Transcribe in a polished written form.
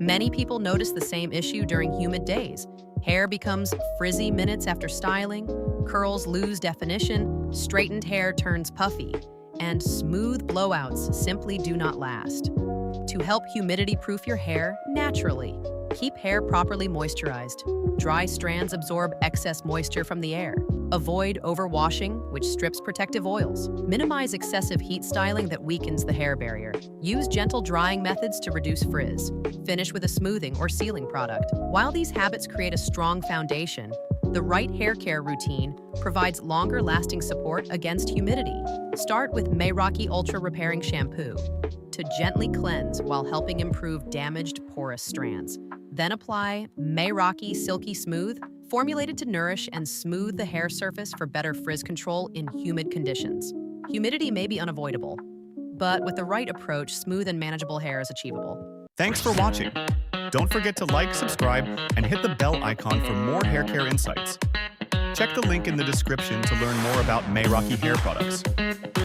Many people notice the same issue during humid days. Hair becomes frizzy minutes after styling, curls lose definition, straightened hair turns puffy, and smooth blowouts simply do not last. To help humidity-proof your hair naturally, keep hair properly moisturized. Dry strands absorb excess moisture from the air. Avoid overwashing, which strips protective oils. Minimize excessive heat styling that weakens the hair barrier. Use gentle drying methods to reduce frizz. Finish with a smoothing or sealing product. While these habits create a strong foundation, the right hair care routine provides longer-lasting support against humidity. Start with Mayraki Ultra Repairing Shampoo to gently cleanse while helping improve damaged, porous strands. Then apply Mayraki Silky Smooth, formulated to nourish and smooth the hair surface for better frizz control in humid conditions. Humidity may be unavoidable, but with the right approach, smooth and manageable hair is achievable. Thanks for watching. Don't forget to like, subscribe, and hit the bell icon for more hair care insights. Check the link in the description to learn more about Mayraki hair products.